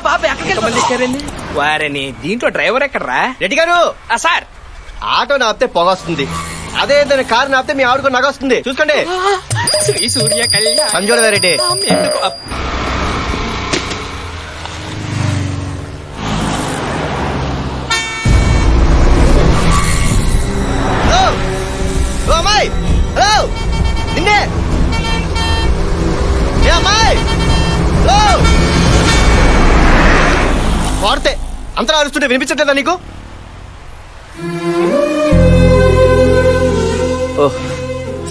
బాబు ఎక్కడికి వారని దీంట్లో డ్రైవర్ ఎక్కడరా? రెడ్డి గారు సార్ ఆటో నాపితే పొగ వస్తుంది, అదే ఏదైనా కారు నాపితే మీ ఆవిడకు నగ వస్తుంది. చూసుకోండి. శ్రీ సూర్య కళ్యాణ్ సంజోడ రెడ్డి. హలో అమ్మాయి, హలో నిన్నే అమ్మాయి, హలో వాడితే అంతలా అరుస్తుంటే వినిపించట్లేదా నీకు? Oh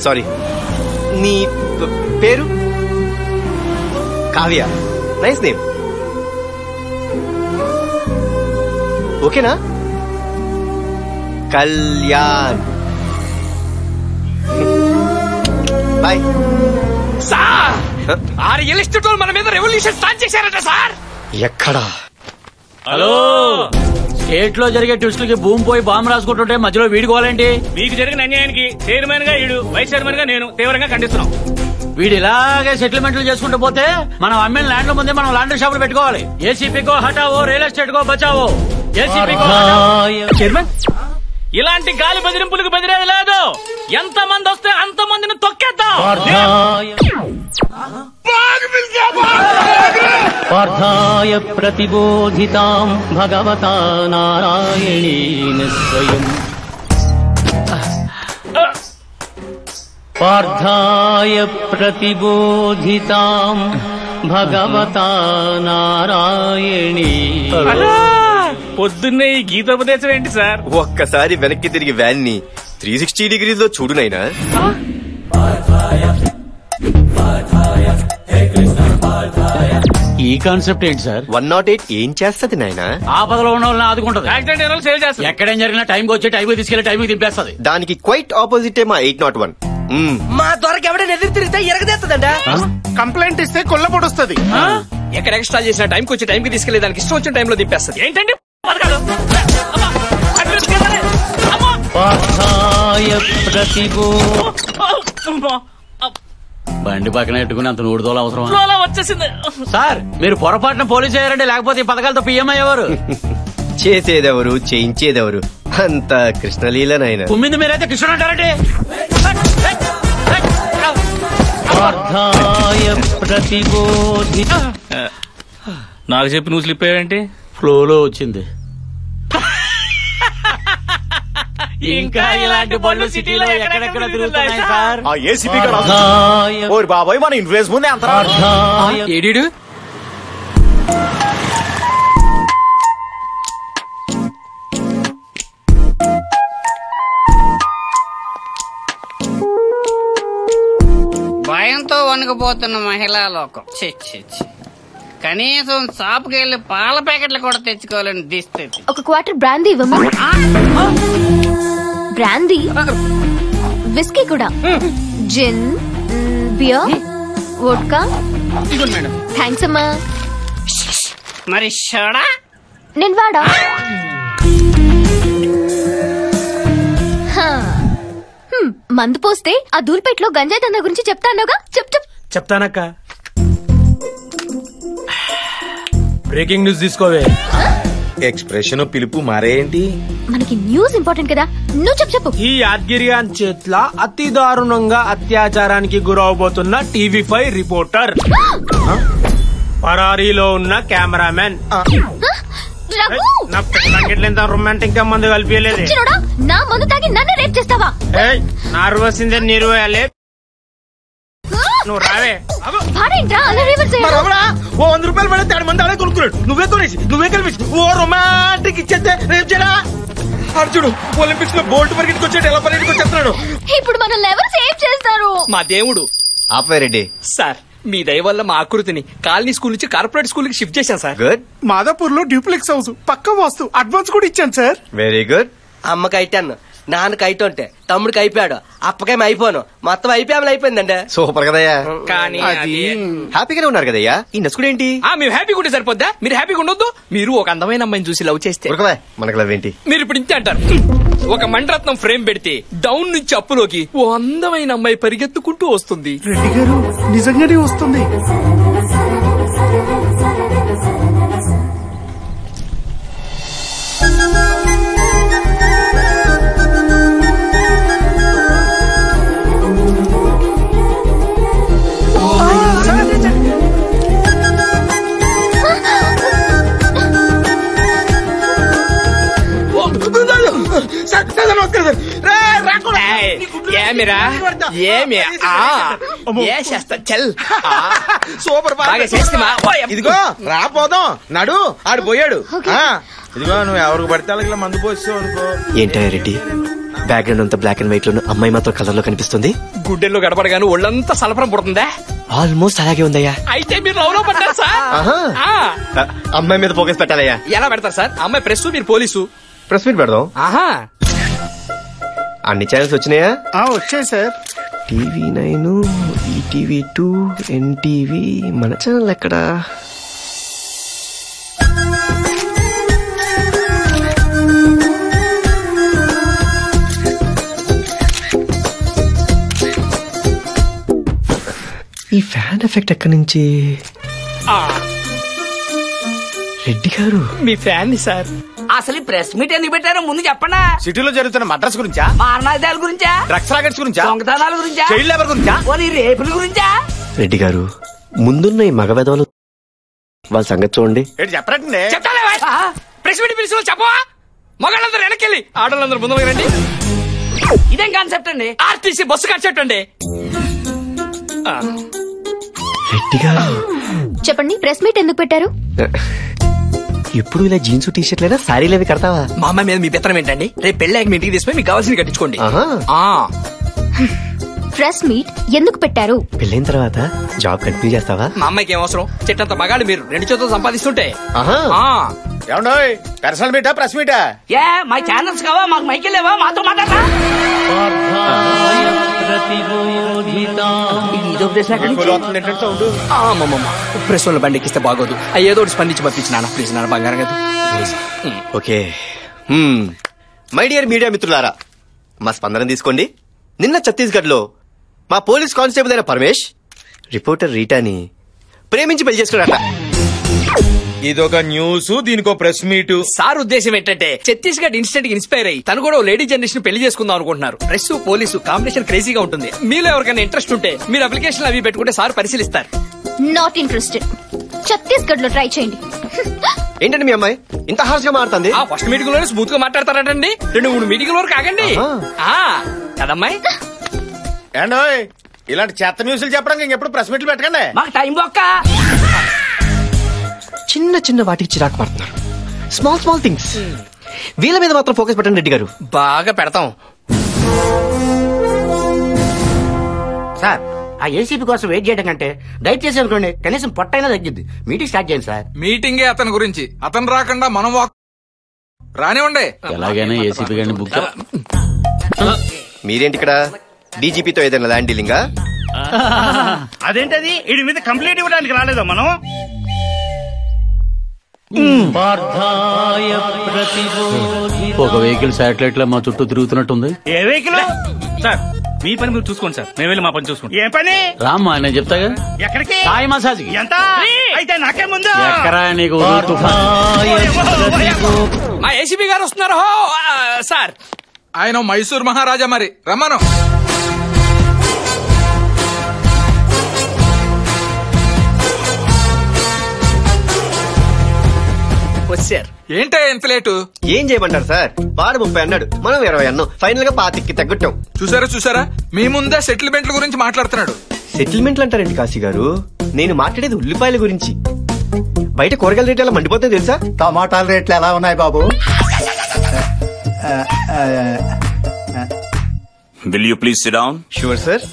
sorry. నీ పేరు? కావ్య. Nice name. ఓకేనా? కళ్యాణ్. బాయ్. సార్ ఆ రియల్ ఎస్టేట్ వాళ్ళు మన మీద రెవల్యూషన్ స్టార్ట్ చేశారట సార్. ఎక్కడా? హలో, స్టేట్ లో జరిగే ట్విస్టులకి భూమి పోయి బాంబు రాసుకుంటుంటే మధ్యలో వీడుకోవాలండి. మీకు జరిగిన అన్యాయానికి చైర్మన్ గా ఈడు, వైస్ చైర్మన్ గా నేను తీవ్రంగా ఖండిస్తున్నాం. వీడు ఇలాగే సెటిల్మెంట్లు చేసుకుంటూ పోతే మనం అమ్మిన ల్యాండ్ ముందే మనం లాండ్రీ షాపులు పెట్టుకోవాలి. ఏసీపీకో హటావో, రియల్ ఎస్టేట్ కో బచావో. ఏసీపీకో చైర్మన్, ఇలాంటి గాలి బెదిరింపులకు బెదిరేది లేదు. ఎంత మంది వస్తే అంత మందిని తొక్కేద్దాం. పార్థాయ ప్రతిబోధితాం భగవతా నారాయణేన స్వయం. పార్థాయ ప్రతిబోధితాం భగవతా నారాయణేన. పొద్దున్నే ఈ గీతోపదేశం ఏంటి సార్? ఒక్కసారి వెనక్కి తిరిగి వ్యాన్ ని 360 డిగ్రీస్ లో చూడు నైనా. ఈ కాన్సెప్ట్ ఏంటి సార్? 108 ఏం చేస్తది నాయనా? ఆపదలో ఉన్న వాళ్ళని ఆదుకుంటది. యాక్సిడెంట్ అయిన వాళ్ళు సేవ్ చేస్తారు. ఎక్కడేం జరిగినా టైంకి వచ్చి టైంకి తీసుకెళ్లి టైంకి దింపేస్తుంది. దానికి క్వైట్ ఆపోజిటే మా 801. మా దొరకి ఎవడైనా ఎదురు తిరిగితే ఎరగదేస్తుందంట. కంప్లైంట్ ఇస్తే కొల్లబొడి వస్తుంది. ఎక్కడ ఎక్స్ట్రా చేసిన టైంకి వచ్చి టైంకి తీసుకెళ్లి దానికి ఇష్టం వచ్చిన టైంలో దింపేస్తుంది. ఏంటండి పథకాలు? పార్థాయ ప్రతిబో. బండి పక్కన పెట్టుకుని అంత నూడుదోలు అవసరం వచ్చేసింది సార్. మీరు పొరపాటున పోలీసు అయ్యారంటే, లేకపోతే ఈ పథకాలతో పిఎం అయ్యేవారు. చేసేదెవరు, చేయించేదెవరు? అంత కృష్ణలీలనైనా. కుమ్మింది మీరైతే కృష్ణుడు అంటారండి. పార్థాయ ప్రతిబోధి. నాకు చెప్పి నువ్వు స్లిప్ అయ్యావేంటి? ఫ్లోలో వచ్చింది. ఇంకా ఇలాంటి బళ్ళు సిటీలో ఎక్కడెక్కడ తిరుగుతున్నాయి సార్. బాబాయ్ మన ఇన్ఫ్లుయెన్స్ ముందే అంత. ఏడీడు భయంతో వణికిపోతున్న మహిళా లోకం. కనీసం షాపుకి వెళ్లి పాల ప్యాకెట్లు కూడా తెచ్చుకోవాలని దిస్థితి. ఒక క్వార్టర్ బ్రాందీ ఇవ్వమా? బ్రాందీ, విస్కీ కూడా, జిన్, బియర్, వోడ్కా. థ్యాంక్స్ అమ్మా. మరి షోడా? నేను వాడా. మందు పోస్తే ఆ దూల్పేటలో గంజాయి దందా గురించి చెప్తానుగా. చెప్తానక్క. బ్రేకింగ్ న్యూస్ తీసుకోవే. ఎక్స్ప్రెషన్ పిలుపు మారేంటి? మనకి న్యూస్ ఇంపార్టెంట్ కదా, నువ్వు చెప్పు. ఈ యాద్గిరియాన్ చేట్ల అతి దారుణంగా అత్యాచారానికి గురవబోతున్న టీవీ5 రిపోర్టర్, పరారీలో ఉన్న కెమెరామెన్. నా పెళ్ళంగిట్లేంత రొమాంటిక్ గా మందు కలిపియలేదు. నా మందు తాగి నన్ను రేప్ చేస్తావా? నర్వస్ ఇందే నీరు వేయాలి. నువ్వు రావే. ఓ 100 రూపాయలు పడితే 3 మంది ఆడే కొనుక్కున్నాడు. నువ్వే కలిపి ఓ రొమాంటిక్ ఇచ్చేస్తే రేపు చేయరా? అర్జుడు ఒలింపిక్స్ లో బోల్ట్ పరిగెత్తుకు వచ్చాడు, ఎలా పరిగెత్తుకు వచ్చేస్తున్నాడు. ఇప్పుడు మనల్ని ఎవరు సేవ్ చేస్తారు? మా దేవుడు. ఆపేరెడ్డి సార్, మీ దయ వల్ల మా ఆకృతిని కాలనీ స్కూల్ నుంచి కార్పొరేట్ స్కూల్ కి షిఫ్ట్ చేశాను సార్. గుడ్. మాదాపూర్ లో డ్యూప్లెక్స్ హౌస్ పక్క వాస్తు అడ్వాన్స్ కూడా ఇచ్చాను సార్. Very good. అమ్మకి అయిటాను, నాన్నకి అయితుంటే తమ్ముడికి అయిపోయాడు, అప్పకేం అయిపోను, మొత్తం అయిపోయిందండి. సూపర్ కదయ్యా. కానీ హ్యాపీగానే ఉన్నారు కదయ్యా. ఈ నసుకుడు ఏంటి? మేము హ్యాపీగా ఉంటే సరిపోద్దా? మీరు హ్యాపీగా ఉండొద్దు? మీరు ఒక అందమైన అమ్మాయిని చూసి లవ్ చేస్తే మనకు లవ్ ఏంటి? మీరు ఇప్పుడు ఇంతే అంటారు. ఒక మణిరత్నం ఫ్రేమ్ పెడితే డౌన్ నుంచి అప్పులోకి ఓ అందమైన అమ్మాయి పరిగెత్తుకుంటూ వస్తుంది. రెడ్డి గారు నిజంగానే వస్తుంది. ఏమిరా ఏమి చేస్తా చల్ సూపర్ బాగా చేస్తా ఇదిగో రాపోదాం నడు ఆడు పోయాడు ఇదిగో నువ్వు ఎవరికి పడితే ఇలా మందు పోస్తావు అనుకో. ఏంటయ్యా రెడ్డి, బ్యాక్గ్రౌండ్ అంతా బ్లాక్ అండ్ వైట్ లో, అమ్మాయి మాత్రం కలర్ లో కనిపిస్తుంది. గుడ్డెల్లో గడపడగాను ఒళ్ళంతా సలపరం పుడుతుందా? ఆల్మోస్ట్ అలాగే ఉందయ్యా. అయితే మీరు లవ్ లో పడ్డారు సార్. అమ్మాయి మీద ఫోకస్ పెట్టాలయ్యా. ఎలా పెడతారు సార్? అమ్మాయి ప్రెస్, మీరు పోలీసు. ప్రెస్ మీట్ పెడదాం. ఆహా, అన్ని ఛానల్స్ వచ్చినాయా? వచ్చాయి సార్. TV9, ETV2, NTV. మన ఛానల్ ఎక్కడా? ఈ ఫ్యాన్ ఎఫెక్ట్ ఎక్కడి నుంచి? రెడ్డి గారు మీ ఫ్యాన్ సార్. అసలు ఈ ప్రెస్ మీట్ ఎందుకు పెట్టారో ముందు చెప్పండా. సిటీలో జరుగుతున్న మద్రాస్ గురించా, మారణాదాల గురించా, డ్రగ్స్ రాకెట్స్ గురించా, దొంగతనాల గురించా, చైల్డ్ లేబర్ గురించా, పోనీ రేపుల గురించా? రెడ్డి గారు ముందున్న ఈ మగవెదవలు వాళ్ళ సంగతి చూడండి. ఏంటి చెప్పరండి. చెప్తాలే ప్రెస్ మీట్ పిలిచిన చెప్పవా? మగాళ్ళందరూ వెనకెళ్ళి ఆడవాళ్ళందరూ ముందుకు రండి. ఇదేం కాన్సెప్ట్ అండి? ఆర్టీసీ బస్సు కట్టండి. రెడ్డి గారు చెప్పండి, ప్రెస్ మీట్ ఎందుకు పెట్టారు? ఎప్పుడు ఇలా జీన్స్ టీ షర్ట్ లేదా శారీలు అవి కడతావా? మా అమ్మాయి మీద మీ పెత్తనం ఏంటండి? రేపు పెళ్ళాక మీ ఇంటికి తీసుకుని మీకు కావాల్సింది కట్టించుకోండి. ప్రెస్ మీట్ ఎందుకు పెట్టారు? పెళ్ళైన తర్వాత జాబ్ కంటిన్యూ చేస్తావా? మా అమ్మాయికి ఏం అవసరం? చెట్టంత మగాడు మీరు 2 చేతులు సంపాదిస్తుంటే. ఏమండోయ్, పర్సనల్ మీటా ప్రెస్ మీటా? ఏ మా ఛానల్స్ కావా? మాకు మైకిల్ లేవా? మాతో మాట్లాడరా? ప్రెస్ వాళ్ళ బండి ఎక్కిస్తే బాగోదు. ఏదో స్పందించి పంపించి నాన్న ప్లీజ్, నాన్న బంగారం కదా. ఓకే. మై డియర్ మీడియా మిత్రులారా, మా స్పందన తీసుకోండి. నిన్న ఛత్తీస్గఢ్ లో మా పోలీస్ కానిస్టేబుల్ అయిన పరమేష్ రిపోర్టర్ రీటాని ప్రేమించి పెళ్లి చేసుకున్నాడట. ఇదొక న్యూస్, దీనికో ప్రెస్ మీట్. సార్ ఉద్దేశం ఏంటంటే ఛత్తీస్గఢ్ ఇన్స్టెంట్ ఇన్స్పైర్ అయ్యి తను కూడా లేడీ జనరేషన్ పెళ్లి చేసుకుందాం అనుకుంటున్నారు. ప్రెస్ పోలీసు కాంబినేషన్ క్రేజీగా ఉంటుంది. మీలో ఎవరికైనా ఇంట్రెస్ట్ ఉంటే మీరు అప్లికేషన్ అవి పెట్టుకుంటే సార్ పరిశీలిస్తారు. Not interested. ఛత్తీస్గఢ్ లో ట్రై చేయండి. ఏంటండి మీ అమ్మాయి ఇంత హార్ష్ గా మారుతుంది? ఫస్ట్ మీటింగ్ లోనే స్మూత్ గా మాట్లాడతారంటండి. 2-3 మీటింగ్ వరకు ఆగండి. కదమ్మాయి? ఏండోయ్, ఇలాంటి చెత్త న్యూస్లు చెప్పడానికి ఇంకెప్పుడు ప్రెస్ మీట్లు పెట్టకండి. మాకు టైం బొక్క. చిన్న చిన్న వాటికి చిరాకు పడుతున్నారు. Small small things. వీళ్ళ మీద మాత్రం ఫోకస్ పెట్టండి రెడ్డి గారు. బాగా పెడతాం సార్. ఆ ఏసీపీ కోసం వెయిట్ చేయడం కంటే దయచేసి అనుకోండి, కనీసం పొట్టైనా తగ్గిద్ది. మీటింగ్ స్టార్ట్ చేయండి సార్. మీటింగే అతని గురించి, అతను రాకుండా మనం రానివ్వండి. ఎలాగైనా ఏసీపీ గారిని బుక్. మీరేంటి ఇక్కడ? డీజీపీతో ఏదైనా ల్యాండ్ డీలింగా? అదేంటది? వీడి మీద కంప్లైంట్ ఇవ్వడానికి రాలేదా మనం? ఒక వెహికల్ శాటిలైట్ లో మా చుట్టూ తిరుగుతున్నట్టుంది. ఏ వెహికల్? సార్ మీ పని మీరు చూసుకోండి సార్, మేము వెళ్ళి మా పని చూసుకుంటాం. ఏ పని? రామ్మా, నేను చెప్తాగా. ఎక్కడికి? సాయి మసాజ్. ఎంత? అయితే నాకే ముందు ఎక్కరా నీకు మా ఏసీపీ గారు వస్తున్నారు సార్. ఆయన మైసూర్ మహారాజా, మరి రమ్మను. వచ్చారు. ఏంటే ఎంత లేటు? ఏం చేయమంటారు సార్? వాడు 30 అన్నాడు, మనం 20 అన్నాం. ఫైనల్ గా 25కి తగ్గట్టాం. చూసారా మీ ముందే సెటిల్మెంట్ల గురించి మాట్లాడుతున్నాడు. సెటిల్మెంట్లు అంటారండి కాశీ గారు? నేను మాట్లాడేది ఉల్లిపాయల గురించి. బయట కూరగాయల రేట్లు ఎలా మండిపోతాయి తెలుసా? టమాటాల రేట్లు ఎలా ఉన్నాయి బాబు? Will you please sit down? Sure sir.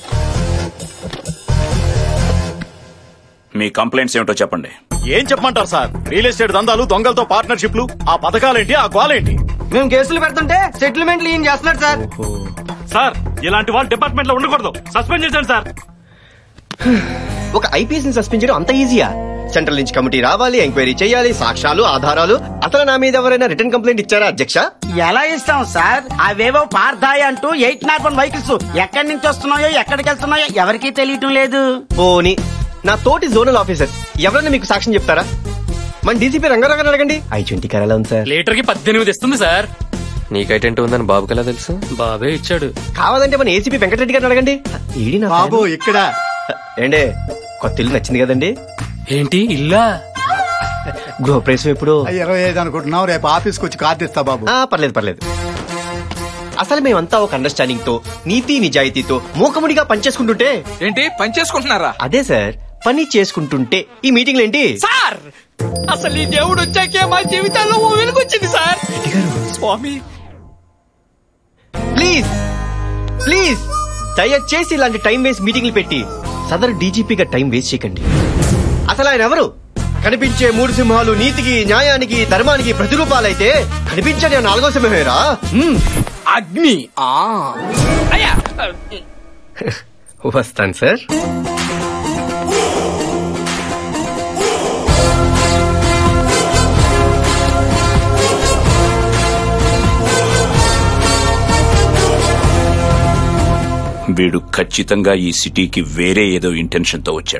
Me complaints ఏమిటో చెప్పండి. ఏం చెప్పమంటారు సార్? రియల్ ఎస్టేట్ దందాలు, దొంగలతో పార్ట్నర్షిప్లు, ఆ పథకాలేంటి, ఆ గోలేంటి? మేము కేసులు పెడుతుంటే సెటిల్మెంట్లు ఏం చేస్తున్నారు సార్? సార్ ఇలాంటి వాళ్ళు డిపార్ట్మెంట్ లో ఉండకూడదు, సస్పెండ్ చేశాను సార్. ఒక ఐపీఎస్ ని సస్పెండ్ చేయడం అంత ఈజీయా? సెంట్రల్ నుంచి కమిటీ రావాలి, ఎంక్వైరీ చేయాలి, సాక్ష్యాలు, ఆధారాలు. అసలు నా మీద ఎవరైనా రిటర్న్ కంప్లైంట్ ఇచ్చారా అధ్యక్ష? ఎలా ఇస్తాం సార్? అవేవో పార్థాయి అంటూ 801 వెహికల్స్ ఎక్కడి నుంచి వస్తున్నాయో ఎక్కడికి వెళ్తున్నాయో ఎవరికీ తెలియటం లేదు. పోనీ నా తోటి జోనల్ ఆఫీసర్ ఎవరైనా మీకు సాక్ష్యం చెప్తారా? మన డీసీపీ రంగారావు అడగండి. I-20 కార్ ఎలా ఉంది సార్? లీటర్ కి 18 ఇస్తుంది సార్. నీకైటెంట్ ఉందని బాబుకి ఎలా తెలుసు? బాబే ఇచ్చాడు. కావాలంటే మన ఏసీపీ వెంకటరెడ్డి గారిని అడగండి. ఈడి నా బాబు ఇక్కడ ఏండే కొత్త ఇల్లు నచ్చింది కదండి? ఏంటి ఇల్లా? గృహప్రవేశం ఎప్పుడు? 25 అనుకుంటున్నావు. రేపు ఆఫీస్కి వచ్చి కార్డు ఇస్తా బాబు. పర్లేదు. అసలు మేమంతా ఒక అండర్స్టాండింగ్ తో నీతి నిజాయితీతో మూకముడిగా పనిచేసుకుంటుంటే ఏంటి పని చేసుకుంటున్నారా? అదే సార్, పని చేసుకుంటుంటే ఈ మీటింగ్లు ఏంటి సార్? అసలు ఈ దేవుడు వచ్చాకే మా జీవితాల్లో ఓ వెలుగొచ్చింది సార్. స్వామి ప్లీజ్ ప్లీజ్ దయచేసి ఇలాంటి టైం వేస్ట్ మీటింగ్లు పెట్టి సదరు డీజీపీగా టైం వేస్ట్ చేయకండి. అసలు ఆయన ఎవరు? కనిపించే 3 సింహాలు నీతికి, న్యాయానికి, ధర్మానికి ప్రతిరూపాలైతే కనిపించని 4వ సింహమేరా అగ్ని. అయ్యా వస్తాను సార్. వీడు ఖచ్చితంగా ఈ సిటీకి వేరే ఏదో ఇంటెన్షన్ తో వచ్చాడు.